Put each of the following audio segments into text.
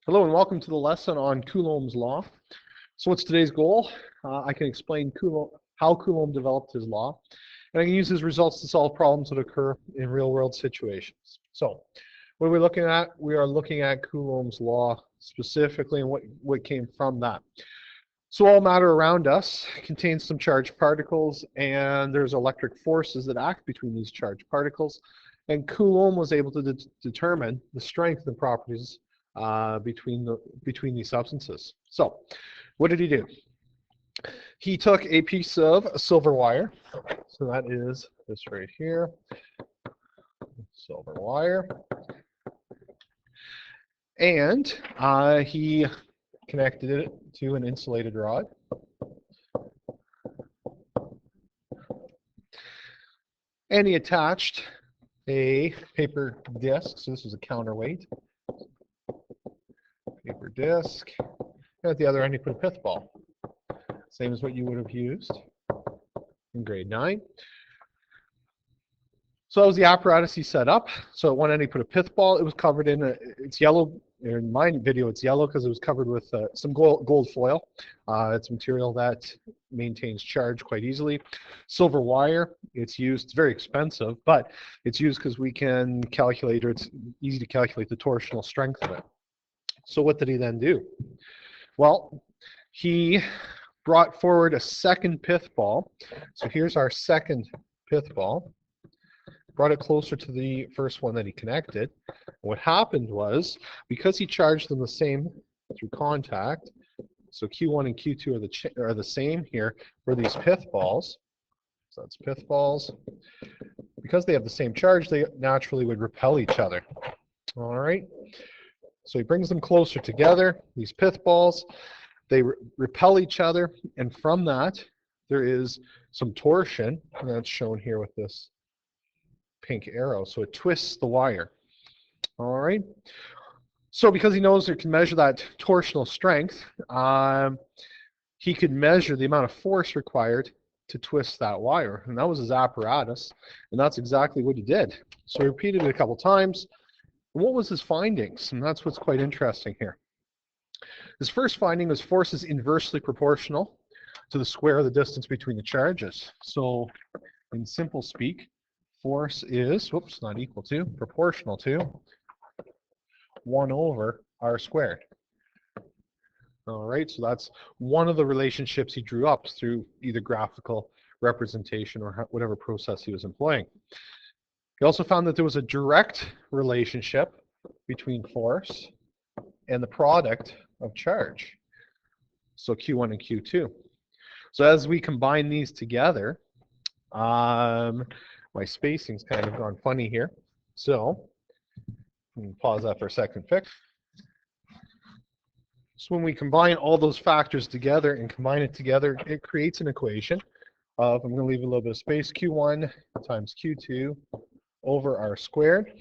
Hello and welcome to the lesson on Coulomb's law. So what's today's goal? I can explain how Coulomb developed his law, and I can use his results to solve problems that occur in real-world situations. So what are we looking at? We are looking at Coulomb's law specifically and what came from that. So all matter around us contains some charged particles, and there's electric forces that act between these charged particles, and Coulomb was able to determine the strength and properties between these substances. So what did he do? He took a piece of silver wire, so that is this right here, silver wire, and he connected it to an insulated rod. And he attached a paper disc, so this is a counterweight, paper disc, and at the other end he put a pith ball, same as what you would have used in grade 9. So that was the apparatus he set up. So at one end he put a pith ball. It was covered in it's yellow. In my video it's yellow because it was covered with some gold foil. It's material that maintains charge quite easily. Silver wire, it's used, it's very expensive, but it's used because we can calculate, or it's easy to calculate the torsional strength of it. So what did he then do? Well, he brought forward a second pith ball. So here's our second pith ball. Brought it closer to the first one that he connected. What happened was, because he charged them the same through contact, so Q1 and Q2 are the same here for these pith balls. So that's pith balls. Because they have the same charge, they naturally would repel each other. All right. So he brings them closer together, these pith balls. They repel each other, and from that, there is some torsion, and that's shown here with this pink arrow. So it twists the wire. All right. So because he knows he can measure that torsional strength, he could measure the amount of force required to twist that wire, and that was his apparatus, and that's exactly what he did. So he repeated it a couple times. And what was his findings? And that's what's quite interesting here. His first finding was force is inversely proportional to the square of the distance between the charges. So in simple speak, force is, not equal to, proportional to 1 over r squared. All right, so that's one of the relationships he drew up through either graphical representation or whatever process he was employing. He also found that there was a direct relationship between force and the product of charge, so Q1 and Q2. So as we combine these together, my spacing's kind of gone funny here, so pause that for a second. So when we combine all those factors together and combine it together, it creates an equation of, I'm going to leave a little bit of space, Q1 times Q2 over r squared.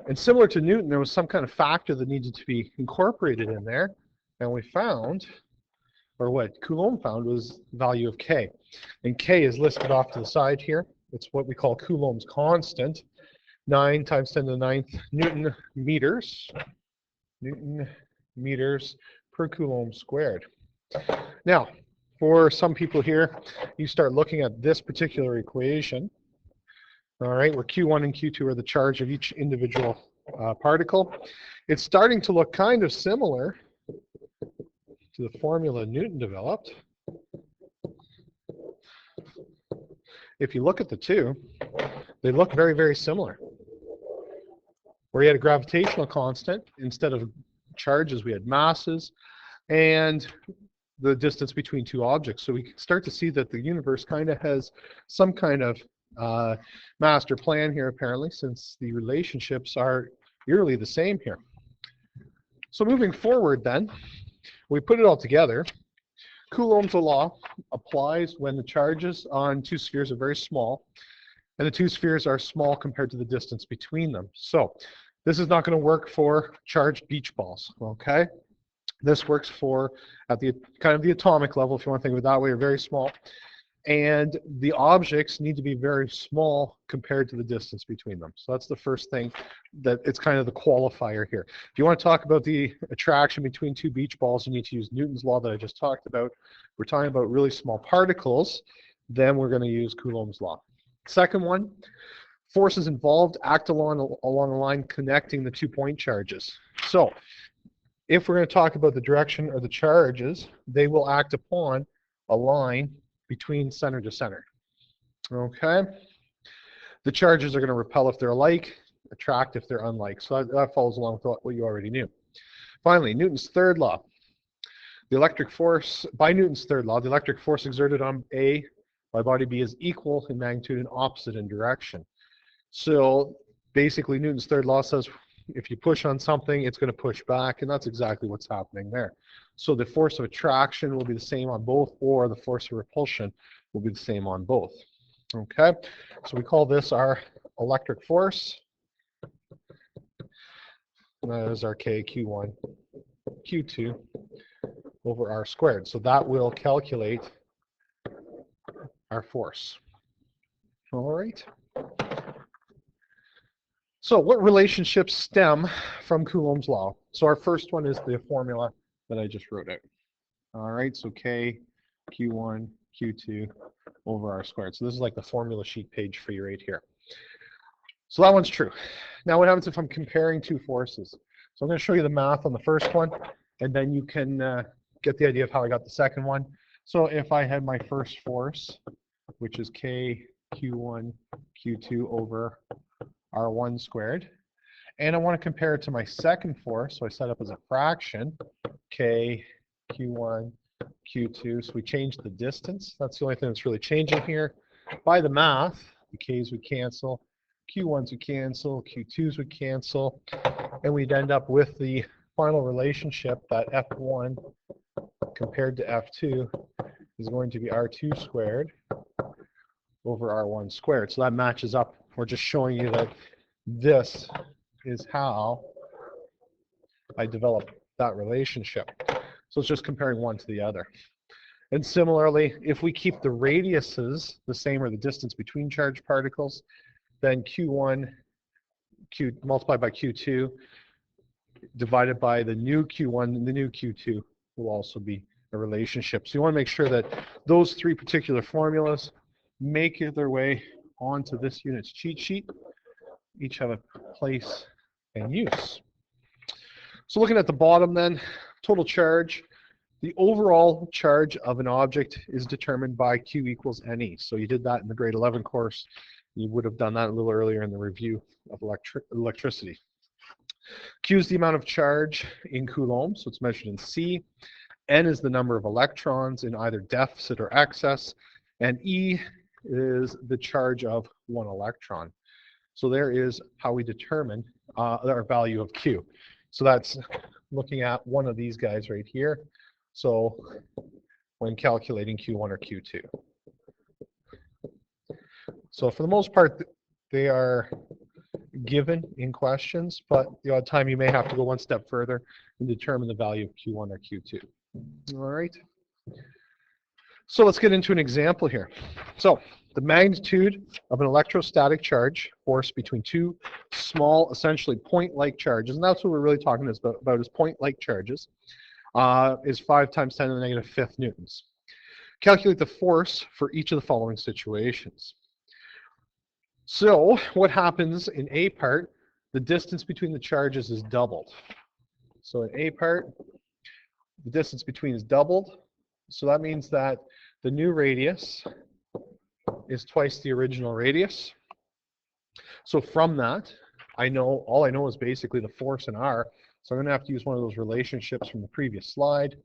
And similar to Newton, there was some kind of factor that needed to be incorporated in there, and we found, or what Coulomb found, was the value of K. And K is listed off to the side here. It's what we call Coulomb's constant, 9 times 10 to the 9th Newton meters per Coulomb squared. Now, for some people here, you start looking at this particular equation, all right, where Q1 and Q2 are the charge of each individual particle. It's starting to look kind of similar to the formula Newton developed. If you look at the two, they look very, very similar. Where you had a gravitational constant, instead of charges, we had masses, and the distance between two objects. So we can start to see that the universe kind of has some kind of master plan here, apparently, since the relationships are eerily the same here. So moving forward then, we put it all together. Coulomb's law applies when the charges on two spheres are very small, and the two spheres are small compared to the distance between them. So this is not going to work for charged beach balls, okay? This works for at the kind of the atomic level, if you want to think of it that way, or very small. and the objects need to be very small compared to the distance between them. So that's the first thing, that it's kind of the qualifier here. If you want to talk about the attraction between two beach balls, you need to use Newton's law that I just talked about. We're talking about really small particles, then we're going to use Coulomb's law. Second one, forces involved act along a line connecting the 2 point charges. So if we're going to talk about the direction or the charges, they will act upon a line between center to center. Okay? The charges are going to repel if they're alike, attract if they're unlike. So that follows along with what you already knew. Finally, Newton's third law. The electric force, by Newton's third law, the electric force exerted on A by body B is equal in magnitude and opposite in direction. So basically Newton's third law says if you push on something, it's going to push back, and that's exactly what's happening there. So the force of attraction will be the same on both, or the force of repulsion will be the same on both. Okay, so we call this our electric force. And that is our K, Q1, Q2 over R squared. So that will calculate our force. All right. So what relationships stem from Coulomb's law? So our first one is the formula that I just wrote out. All right, so K, Q1, Q2 over R squared. So this is like the formula sheet page for you right here. So that one's true. Now what happens if I'm comparing two forces? So I'm going to show you the math on the first one, and then you can get the idea of how I got the second one. So if I had my first force, which is K, Q1, Q2 over R1 squared, and I want to compare it to my second force, so I set up as a fraction, K, Q1, Q2, so we changed the distance. That's the only thing that's really changing here. By the math, the K's would cancel, Q1s would cancel, Q2s would cancel, and we'd end up with the final relationship that F1 compared to F2 is going to be R2 squared over R1 squared. So that matches up. We're just showing you that this is how I develop that relationship. So it's just comparing one to the other. And similarly, if we keep the radiuses the same, or the distance between charged particles, then Q1 multiplied by Q2 divided by the new Q1 and the new Q2 will also be a relationship. So you want to make sure that those three particular formulas make their way onto this unit's cheat sheet. Each have a place and use. So looking at the bottom then, total charge. The overall charge of an object is determined by Q equals NE. So you did that in the grade 11 course. You would have done that a little earlier in the review of electricity. Q is the amount of charge in Coulomb, so it's measured in C. N is the number of electrons in either deficit or excess. And E is the charge of one electron. So there is how we determine our value of Q. So that's looking at one of these guys right here. So when calculating Q1 or Q2. So for the most part, they are given in questions, but the odd time you may have to go one step further and determine the value of Q1 or Q2. All right. So let's get into an example here. So the magnitude of an electrostatic charge, force between two small, essentially point-like charges, and that's what we're really talking about is point-like charges, is 5 times 10 to the negative 5th newtons. Calculate the force for each of the following situations. So what happens in A part, the distance between the charges is doubled. So in A part, the distance between is doubled. So that means that the new radius is twice the original radius. So from that, all I know is basically the force in R. So I'm going to have to use one of those relationships from the previous slide.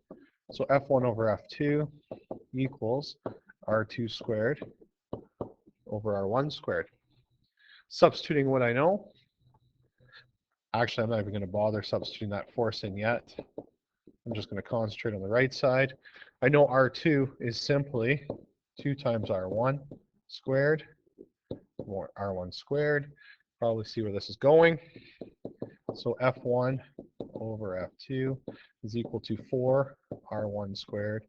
So F1 over F2 equals R2 squared over R1 squared. Substituting what I know. Actually, I'm not even going to bother substituting that force in yet. I'm just going to concentrate on the right side. I know R2 is simply 2 times R1 squared, more R1 squared. Probably see where this is going. So F1 over F2 is equal to 4 R1 squared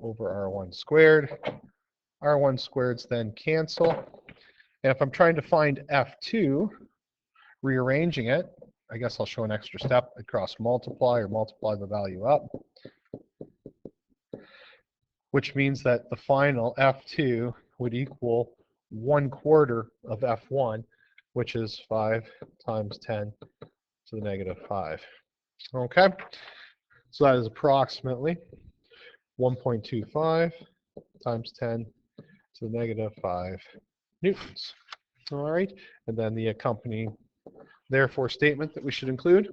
over R1 squared. R1 squareds then cancel. And if I'm trying to find F2, rearranging it, I guess I'll show an extra step. I cross multiply or multiply the value up, which means that the final F2 would equal 1/4 of F1, which is 5 times 10 to the negative 5. Okay, so that is approximately 1.25 times 10 to the negative 5 newtons. All right, and then the accompanying therefore statement that we should include.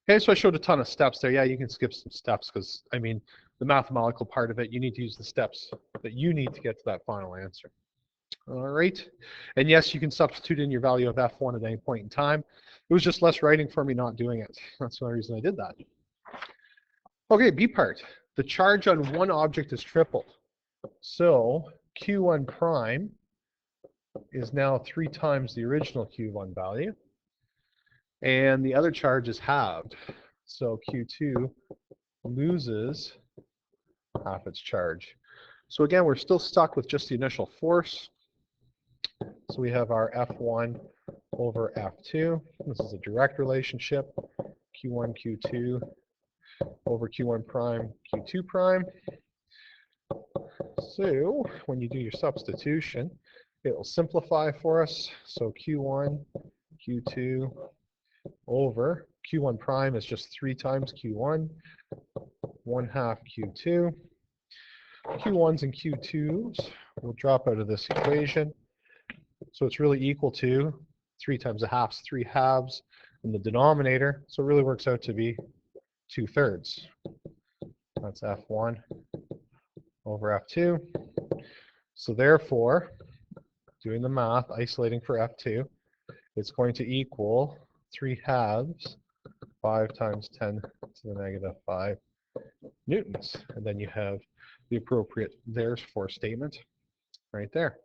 Okay, so I showed a ton of steps there. Yeah, you can skip some steps because, I mean, the mathematical part of it, you need to use the steps that you need to get to that final answer. All right, and yes, you can substitute in your value of F1 at any point in time. It was just less writing for me not doing it. That's the only reason I did that. Okay, B part. The charge on one object is tripled. So Q1 prime is now 3 times the original Q1 value. And the other charge is halved. So Q2 loses half its charge. So again, we're still stuck with just the initial force. So we have our F1 over F2. This is a direct relationship. Q1, Q2 over Q1 prime, Q2 prime. So when you do your substitution, it will simplify for us. So Q1, Q2 over Q1 prime is just 3 times Q1, 1/2 Q2. Q1s and Q2s will drop out of this equation. So it's really equal to 3 times a half is 3 halves in the denominator. So it really works out to be 2/3. That's F1 over F2. So therefore, doing the math, isolating for F2, it's going to equal 3 halves, 5 times 10 to the negative 5 newtons. And then you have the appropriate therefore statement right there.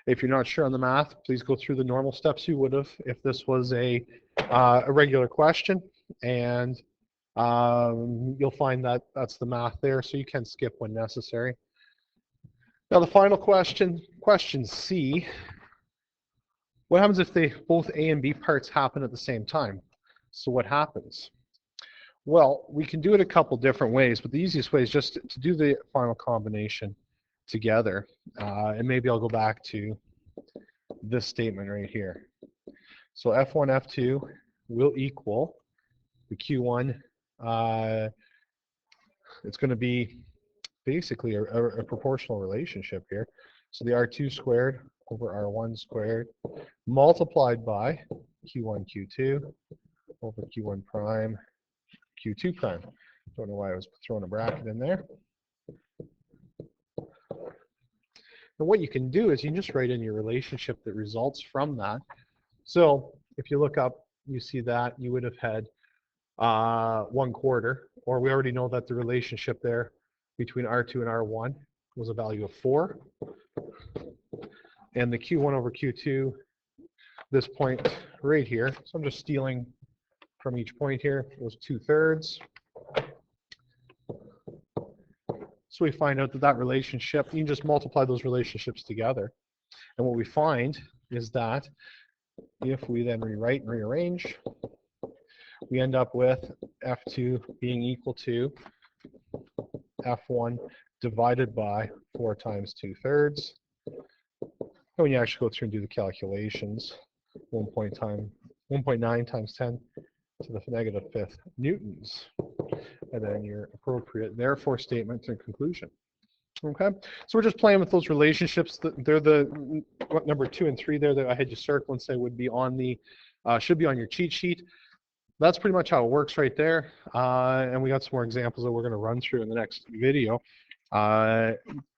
If you're not sure on the math, please go through the normal steps you would have if this was a regular question, and you'll find that that's the math there, so you can skip when necessary. Now the final question, question C. What happens if both A and B parts happen at the same time? So what happens? Well, we can do it a couple different ways, but the easiest way is just to do the final combination together. And maybe I'll go back to this statement right here. So F1, F2 will equal the Q1. It's going to be basically a proportional relationship here. So the R2 squared over R1 squared multiplied by Q1, Q2 over Q1 prime, Q2 prime. Don't know why I was throwing a bracket in there. And what you can do is you can just write in your relationship that results from that. So if you look up, you see that you would have had 1/4, or we already know that the relationship there between R2 and R1 was a value of 4. And the Q1 over Q2, this point right here, so I'm just stealing from each point here, was 2/3. So we find out that that relationship, you can just multiply those relationships together. And what we find is that if we then rewrite and rearrange, we end up with F2 being equal to F1 divided by 4 times 2/3. And when you actually go through and do the calculations, 1.9 times 10 to the negative 5th newtons. And then your appropriate therefore statement and conclusion. Okay, so we're just playing with those relationships. They're the number 2 and 3 there that I had you circle and say would be on the, should be on your cheat sheet. That's pretty much how it works right there. And we got some more examples that we're going to run through in the next video,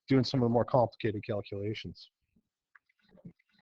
doing some of the more complicated calculations.